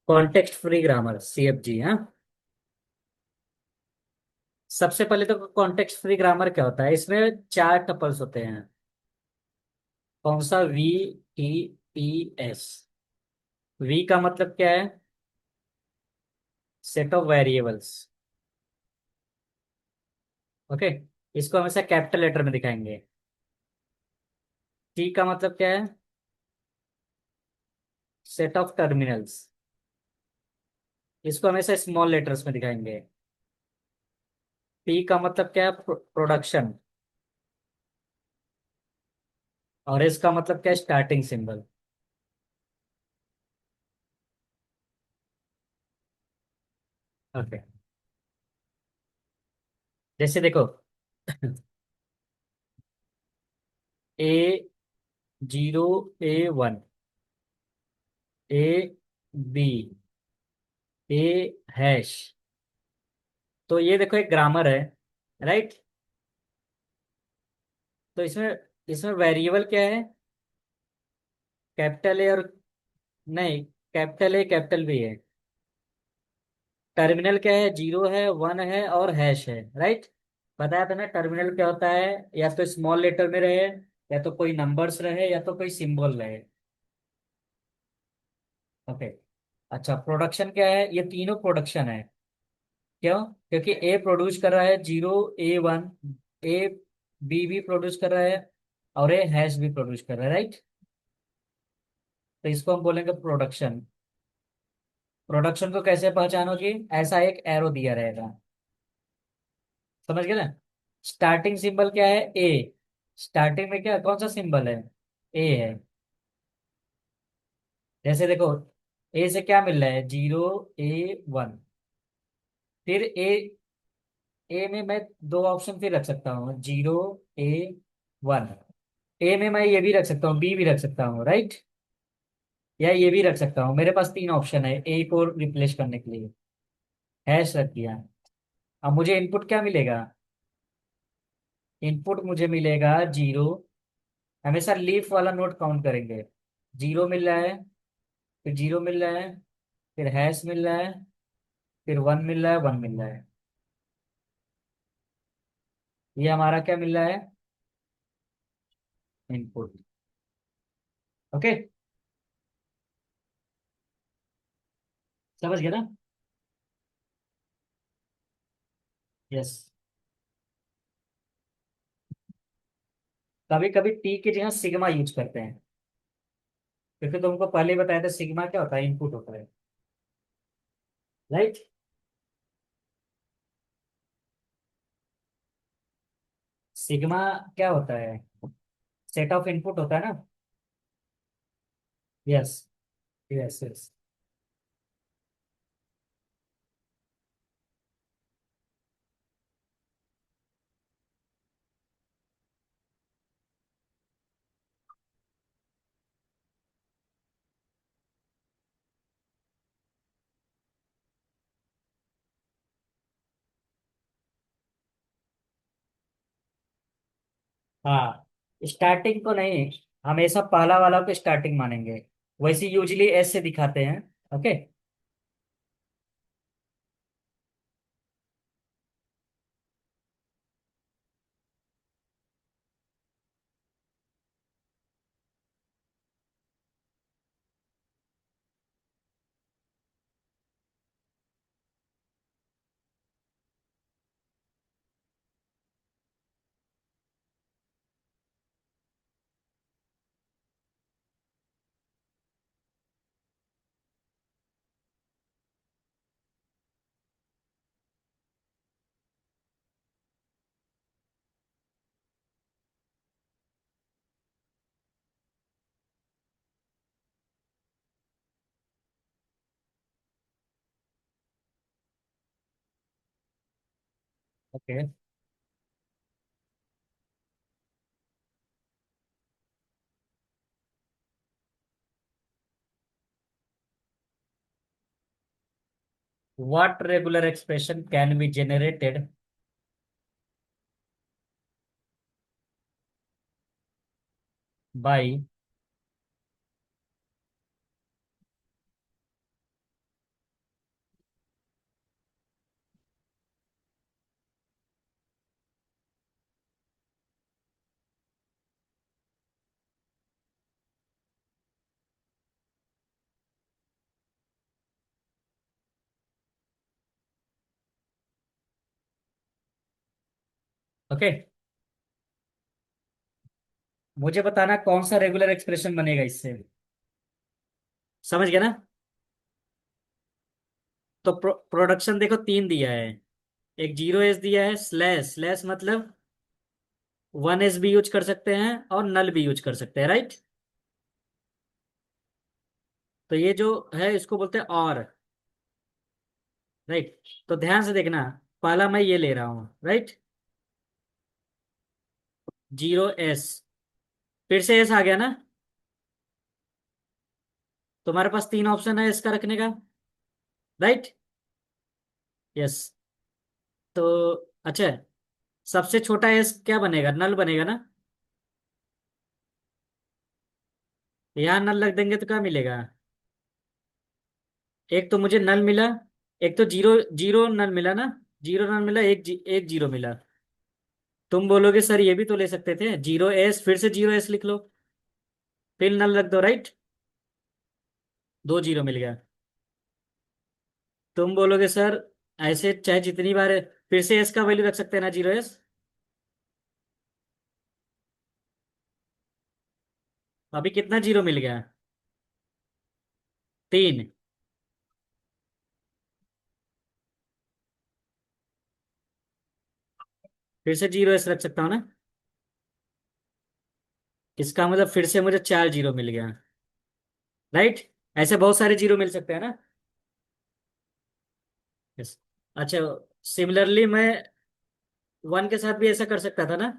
Context free grammar CFG। हाँ, सबसे पहले तो कॉन्टेक्स्ट फ्री ग्रामर क्या होता है? इसमें चार टपल्स होते हैं। कौन सा? VTPS। वी का मतलब क्या है? Set of variables. ओके, इसको हमेशा कैपिटल लेटर में दिखाएंगे। टी का मतलब क्या है? Set of terminals. इसको हमेशा स्मॉल लेटर्स में दिखाएंगे। पी का मतलब क्या है? प्रोडक्शन। और इसका मतलब क्या है? Starting symbol. ओके, जैसे देखो, A0 A1, AB, A#। तो ये देखो एक ग्रामर है, राइट? तो इसमें इसमें वेरिएबल क्या है? कैपिटल ए और, नहीं, कैपिटल ए कैपिटल बी है। टर्मिनल क्या है? 0 है, 1 है और हैश है, राइट? बताया था ना, टर्मिनल क्या होता है? या तो स्मॉल लेटर में रहे, या तो कोई नंबर्स रहे, या तो कोई सिंबल रहे। ओके। अच्छा, प्रोडक्शन क्या है? ये तीनों प्रोडक्शन है। क्यों? क्योंकि ए प्रोड्यूस कर रहा है 0 A1, ए बी भी प्रोड्यूस कर रहा है, और ए हैश भी प्रोड्यूस कर रहा है, राइट? तो इसको हम बोलेंगे प्रोडक्शन। प्रोडक्शन को कैसे पहचानोगे? ऐसा एक एरो दिया रहेगा, समझ गए ना? स्टार्टिंग सिंबल क्या है? ए। स्टार्टिंग में क्या, कौन सा सिंबल है? ए है। जैसे देखो, ए से क्या मिल रहा है? 0 A1। फिर ए में मैं दो ऑप्शन फिर रख सकता हूँ, 0 A1। ए में मैं ये भी रख सकता हूँ, बी भी रख सकता हूँ, राइट? या ये भी रख सकता हूँ। मेरे पास तीन ऑप्शन है ए को रिप्लेस करने के लिए। हैश रख दिया। अब मुझे इनपुट क्या मिलेगा? इनपुट मुझे मिलेगा 0। हमेशा लीफ वाला नोट काउंट करेंगे। 0 मिल रहा है, फिर 0 मिल रहा है, फिर हैश मिल रहा है, फिर 1 मिल रहा है, 1 मिल रहा है। ये हमारा क्या मिल रहा है? इनपुट। ओके, समझ गया ना? यस। कभी कभी टी की जगह सिग्मा यूज करते हैं, क्योंकि तुमको पहले ही बताया था सिग्मा क्या होता है? इनपुट होता है, राइट? सिग्मा क्या होता है? सेट ऑफ इनपुट होता है ना? Yes, yes, yes. हाँ, स्टार्टिंग को नहीं, हमेशा पहला वाला को स्टार्टिंग मानेंगे। वैसे यूजली एस से दिखाते हैं। Okay. Okay, what regular expression can be generated by okay. मुझे बताना कौन सा रेगुलर एक्सप्रेशन बनेगा इससे। समझ गया ना। तो प्रोडक्शन देखो तीन दिया है। एक जीरो एस दिया है, स्लैश स्लैश मतलब वन एस भी यूज कर सकते हैं और नल भी यूज कर सकते हैं, राइट। तो ये जो है इसको बोलते हैं और, राइट। तो ध्यान से देखना, पहला मैं ये ले रहा हूं, राइट। जीरो एस, फिर से एस आ गया ना। तुम्हारे पास तीन ऑप्शन है इसका रखने का, राइट। यस। तो अच्छा, सबसे छोटा एस क्या बनेगा, नल बनेगा ना। यहाँ नल लग देंगे तो क्या मिलेगा। एक तो मुझे नल मिला, एक तो जीरो, जीरो नल मिला ना। जीरो नल मिला, एक जीरो मिला। तुम बोलोगे सर ये भी तो ले सकते थे, जीरो एस फिर से जीरो एस लिख लो, फिर नल रख दो, राइट। दो जीरो मिल गया। तुम बोलोगे सर ऐसे चाहे जितनी बार फिर से एस का वैल्यू रख सकते हैं ना, जीरो एस। अभी कितना जीरो मिल गया, तीन। फिर से जीरो एस रख सकता हूँ ना। इसका मतलब फिर से मुझे चार जीरो मिल गया, राइट। ऐसे बहुत सारे जीरो मिल सकते हैं ना। यस। अच्छा, सिमिलरली मैं वन के साथ भी ऐसा कर सकता था ना।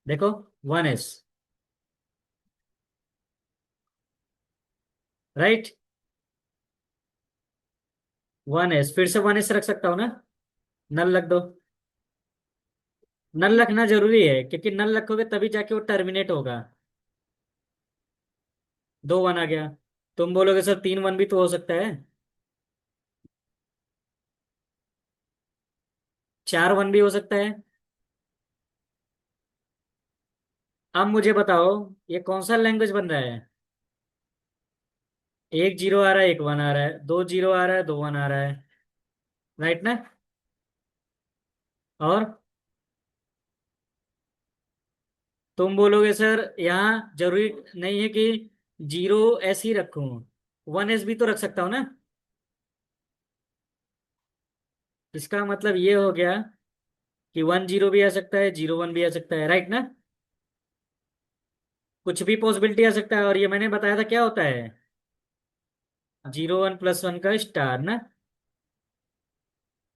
देखो, one S, right. One S फिर से वन एस रख सकता हूँ ना। नल रख दो। नल रखना जरूरी है क्योंकि नल रखोगे तभी जाके वो टर्मिनेट होगा। दो वन आ गया। तुम बोलोगे सर तीन वन भी तो हो सकता है। चार वन भी हो सकता है। अब मुझे बताओ ये कौन सा लैंग्वेज बन रहा है। एक जीरो आ रहा है, एक वन आ रहा है, दो जीरो आ रहा है, दो वन आ रहा है, राइट ना। और तुम बोलोगे सर यहाँ जरूरी नहीं है कि जीरो एस ही रखूं, वन एस भी तो रख सकता हूँ ना। इसका मतलब ये हो गया कि वन जीरो भी आ सकता है, जीरो वन भी आ सकता है, राइट ना। कुछ भी पॉसिबिलिटी आ सकता है, और ये मैंने बताया था क्या होता है, जीरो वन प्लस वन का स्टार ना।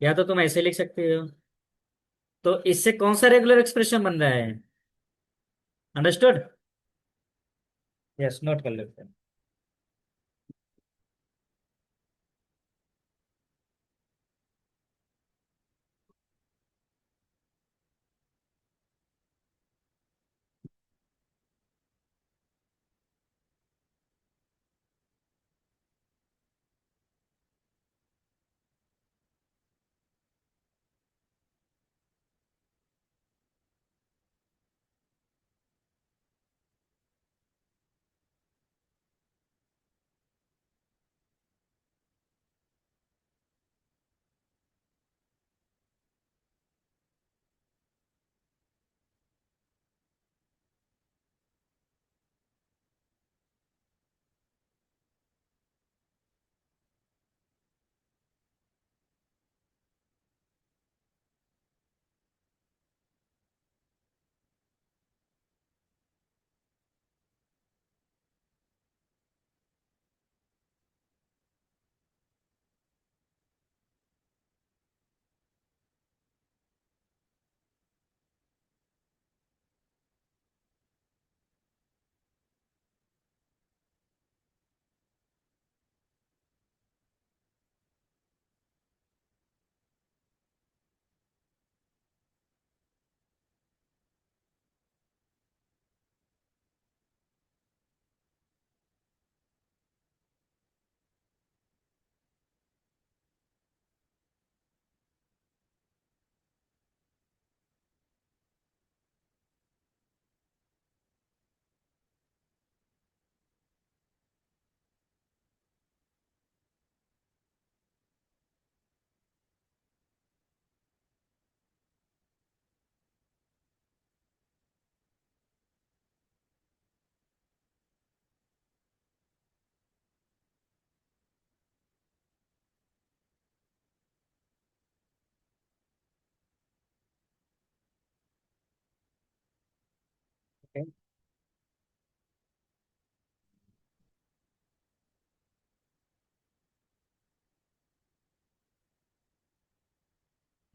या तो तुम ऐसे लिख सकते हो। तो इससे कौन सा रेगुलर एक्सप्रेशन बन रहा है, अंडरस्टूड। यस, नोट कर लेते हैं।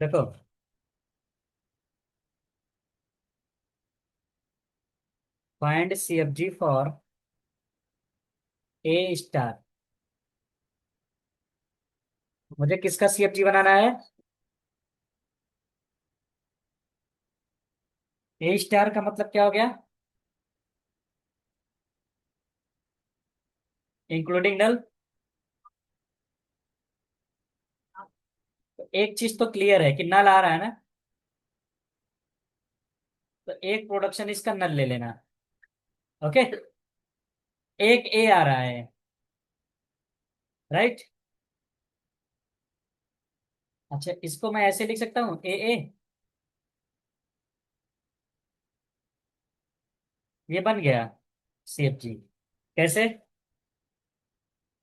देखो, find CFG for a star. मुझे किसका सीएफजी बनाना है? ए स्टार का मतलब क्या हो गया? इंक्लूडिंग नल। तो एक चीज तो क्लियर है कि नल आ रहा है ना, तो एक प्रोडक्शन इसका नल ले लेना। ओके। एक ए आ रहा है, राइट। अच्छा, इसको मैं ऐसे लिख सकता हूँ, ए ए। ये बन गया सीएफजी। कैसे?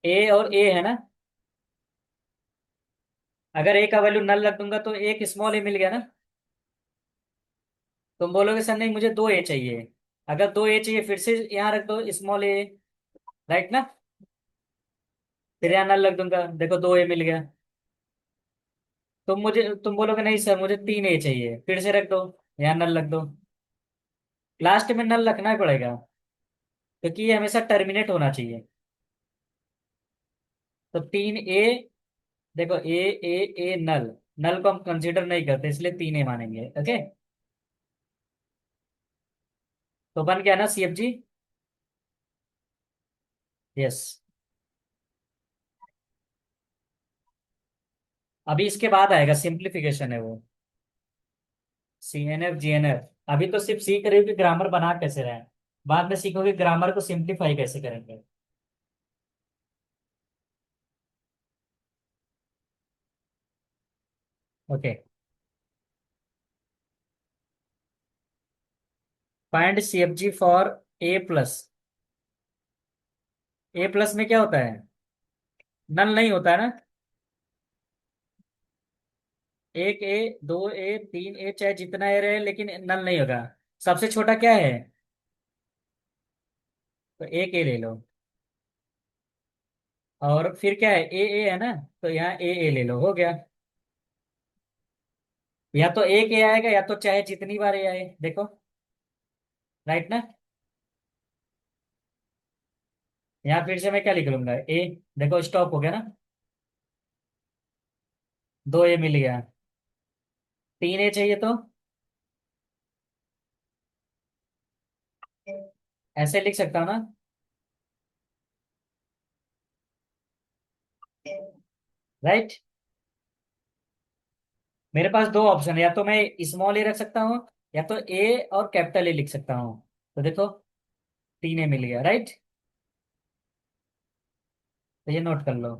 ए और ए है ना, अगर ए का वैल्यू नल रख दूंगा तो एक स्मॉल ए मिल गया ना। तुम बोलोगे सर नहीं मुझे दो ए चाहिए। अगर दो ए चाहिए फिर से यहाँ रख दो स्मॉल ए, राइट ना। फिर यहाँ नल रख दूंगा, देखो दो ए मिल गया। तुम बोलोगे नहीं सर मुझे तीन ए चाहिए, फिर से रख दो, यहाँ नल रख दो। लास्ट में नल रखना ही पड़ेगा, क्योंकि ये हमेशा टर्मिनेट होना चाहिए। तो तीन ए। देखो ए ए ए नल, नल को हम कंसीडर नहीं करते इसलिए तीन ए मानेंगे। ओके। तो बन गया ना सीएफजी। यस। अभी इसके बाद आएगा सिंप्लीफिकेशन है वो, C N F G N F. अभी तो सिर्फ सीख रहे हो कि ग्रामर बना कैसे रहे हैं, बाद में सीखोगे ग्रामर को सिंप्लीफाई कैसे करेंगे। Okay. Find CFG for a plus. A plus में क्या होता है? नल नहीं होता है ना। एक ए, दो ए, तीन ए, चाहे जितना ए रहे लेकिन नल नहीं होगा। सबसे छोटा क्या है? तो एक ए ले लो। और फिर क्या है? ए है ना, तो यहाँ ए ले लो, हो गया। या तो एक ए आएगा या तो चाहे जितनी बार ए आए, देखो, राइट ना। यहाँ फिर से मैं क्या लिख लूंगा, ए। देखो स्टॉप हो गया ना, दो ए मिल गया। तीन ए चाहिए तो ऐसे लिख सकता हूँ ना, राइट। मेरे पास दो ऑप्शन है, या तो मैं स्मॉल ए रख सकता हूँ या तो ए और कैपिटल ए लिख सकता हूँ। तो देखो तीन ए मिल गया, राइट। तो ये नोट कर लो।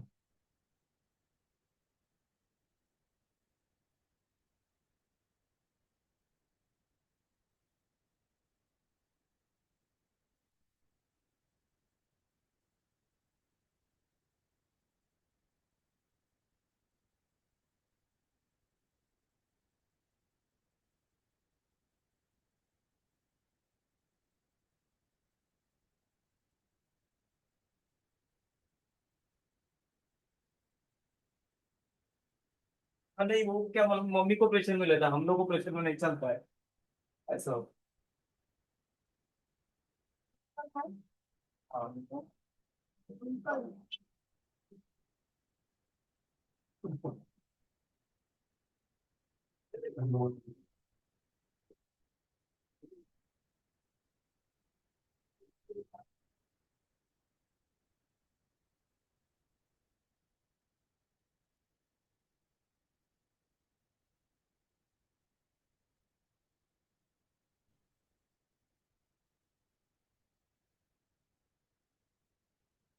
हाँ, नहीं वो क्या मम्मी को प्रेशर में लेता, हम लोग को प्रेशर में नहीं चलता है ऐसा। हाँ।